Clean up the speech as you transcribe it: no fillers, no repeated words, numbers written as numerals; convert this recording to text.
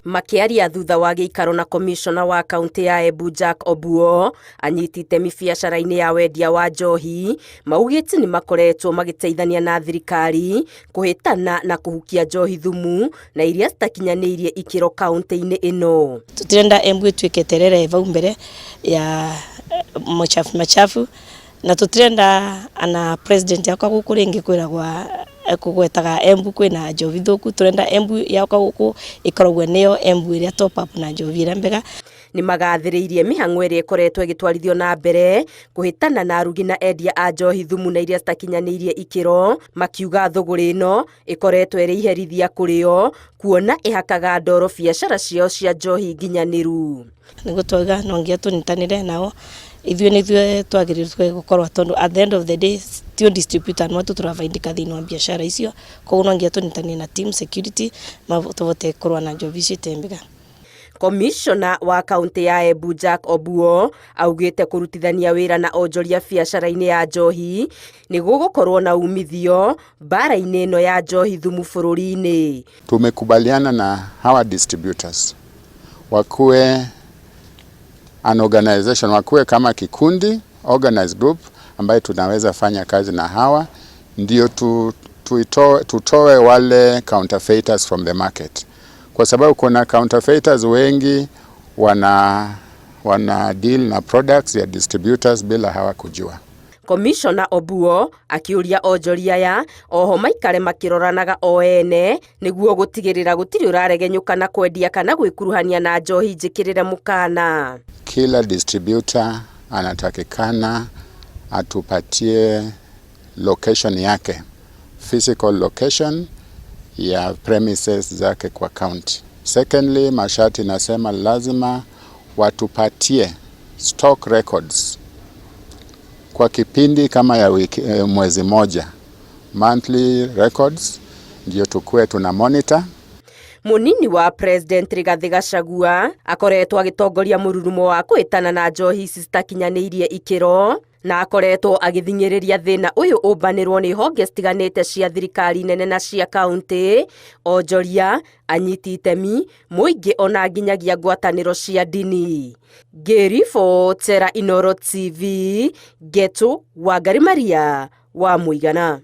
Makiaria thutha wa giikaro na komishona wa kaunti ya Embu Jack Obuo anyiti itemi biacara-ini ya wendia wa njohi maugite ni makoretwo magiteithania na thirikari kuhitana na kuhukia njohi thumu na iria citakinyaniirie ikiro kaunti-ini ino. Tutirenda Embu ituike terere vau mbere ya machafu na tutirenda ana president yakwa guku ringi kwiragwa kugwetaga Embu kwina njovi thuku. Turenda Embu yakwa guku ikoragwo niyo Embu iria top up na njovi iria mbega. Ni magathiriirie mihang'o iria ikoretwo igitwarithio na mbere kuhitana na arugi na endia a njohi thumu na iria citakinyaniirie ikiro, makiuga thuguri ino ikoretwo iri iherithia kurio kuona ihakaga ndoro biacara ciao cia njohi nginyaniru. Nigo twaga nongia tunyitanire nao ithuĩ nĩthuĩ twagĩrĩirwo gukorwo tondu at the end of the day tio distributor no tũtũravaindĩka thĩinĩ wa biacara icio, koguo nongia tunyitanie na team security tuvote kurwa na njovi citembega. Komishona wa kaunti ya Embu Jack Obuo augite kurutithania wira na onjoria biacara-ini ya njohi ni gugukorwo na umithio bara-ini ino ya njohi thumu bururi-ini. Tumekubaliana na hawa distributors wakuwe an organization, wakuwe kama kikundi organized group ambaye tunaweza fanya kazi na hawa ndio tutoe wale counterfeiters from the market, kwa sababu kuna counterfeiters wengi wana deal na products ya distributors bila hawa kujua. Komishona Obuo akiuria onjoria ya oho maikare makiroranaga oene niguo gutigirira gutiri uraregenyuka na kwendia kana gwikuruhania na njohi njikirire mukana. Kila distributor anatakikana atupatie location yake, physical location ya premises zake kwa county. Secondly, mashati nasema lazima watupatie stock records kwa kipindi kama ya mwezi moja, monthly records, ndio tukue tuna monitor. Munini wa President Rigathi Gachagua akoretwo agitongoria mururumo wa kuhitana na njohi citakinyaniirie ikiro na akoretwo agithinyiriria thina uyu umbanirwo ni honge citiganite cia thirikari nene na cia kaunti, onjoria, anyiti itemi, muingi ona nginyagia ngwataniro cia dini. Ngiribotera Inooro TV, Getu Wangari Maria wa Muigana.